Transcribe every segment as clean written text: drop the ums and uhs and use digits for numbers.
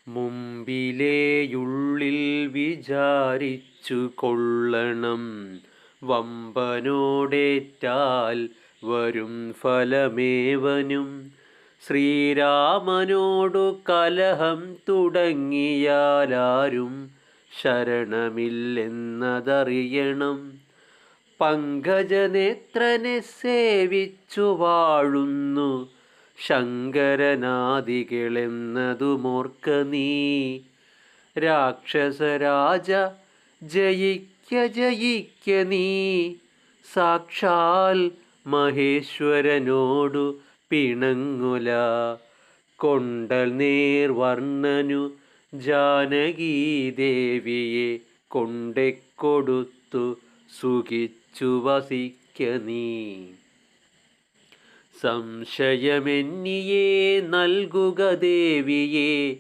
മുമ്പിലേയുള്ളിൽ വിചാരിച്ചു കൊള്ളണം, വമ്പനോടേറ്റാൽ വരും ഫലമേവനും. ശ്രീരാമനോടു കലഹം തുടങ്ങിയാലാരും ശരണമില്ലെന്നതറിയണം. പങ്കജനേത്രനെ സേവിച്ചു വാഴുന്നു ശങ്കരനാദികളെന്നതുമോർക്ക നീ. രാക്ഷസരാജ ജയിക്ക ജയിക്ക നീ, സാക്ഷാൽ മഹേശ്വരനോടു പിണങ്ങുല. കൊണ്ടൽ നേർവർണ്ണനു ജാനകീദേവിയെ കൊണ്ടെക്കൊടുത്തു സുഖിച്ചു വസിക്ക നീ. സംശയമെന്നിയെ നൽകുക ദേവിയെ,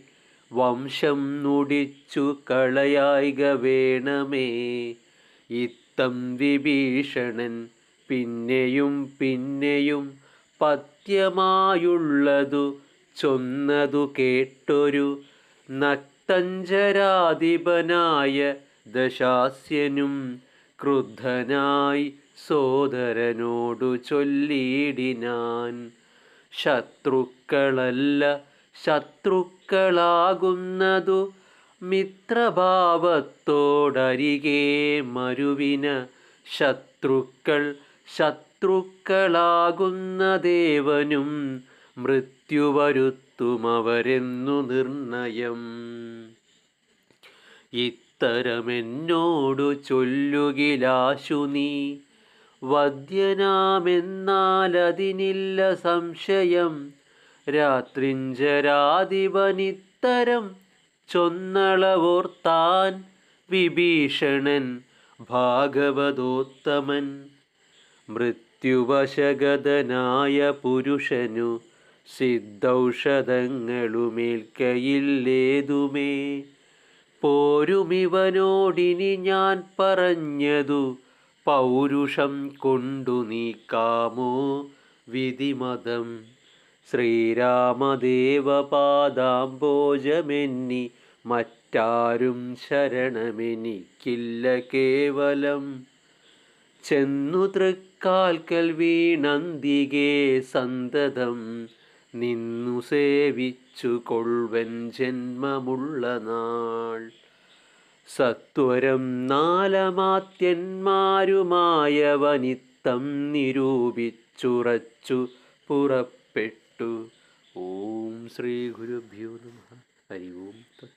വംശം നുടിച്ചു കളയായ്ക വേണമേ. ഇത്തം വിഭീഷണൻ പിന്നെയും പിന്നെയും പഥ്യമായുള്ളതു ചൊന്നതു കേട്ടൊരു നക്തഞ്ചരാധിപനായ ദശാസ്യനും ക്രുദ്ധനായി സോദരനോടു ചൊല്ലിയിടിനാൻ. ശത്രുക്കളല്ല ശത്രുക്കളാകുന്നതു മിത്രഭാവത്തോടരികെ മരുവിന. ശത്രുക്കൾ ശത്രുക്കളാകുന്നദേവനും മൃത്യുവരുത്തുമവരെന്നു നിർണയം. ഇത്തരമെന്നോടു ചൊല്ലുകിലാശു നീ, വദ്യനാമെന്നാലതിനില്ല സംശയം. രാത്രിഞ്ചരാധിപനിത്തരം ചൊന്നളവോർത്താൻ വിഭീഷണൻ ഭാഗവതോത്തമൻ. മൃത്യുവശഗതനായ പുരുഷനു സിദ്ധൌഷധങ്ങളുമേൽക്കയില്ലേതുമേ. പോരുമിവനോടിനി ഞാൻ പറഞ്ഞതു പൗരുഷം കൊണ്ടു നീക്കാമോ വിധിമതം. ശ്രീരാമദേവപാദാംബോജമെന്നി മറ്റാരും ശരണമെനിക്കില്ല കേവലം. ചെന്നു തൃക്കാൽക്കൽ വീണന്തികേ സന്തതം നിന്നു സേവിച്ചു കൊൾവൻ ജന്മമുള്ള നാൾ. സത്വരം നാലമാത്യന്മാരുമായവനിത്തം നിരൂപിച്ചുറച്ചു പുറപ്പെട്ടു. ഓം ശ്രീ ഗുരുഭ്യോ നമഃ. ഹരി ഓം.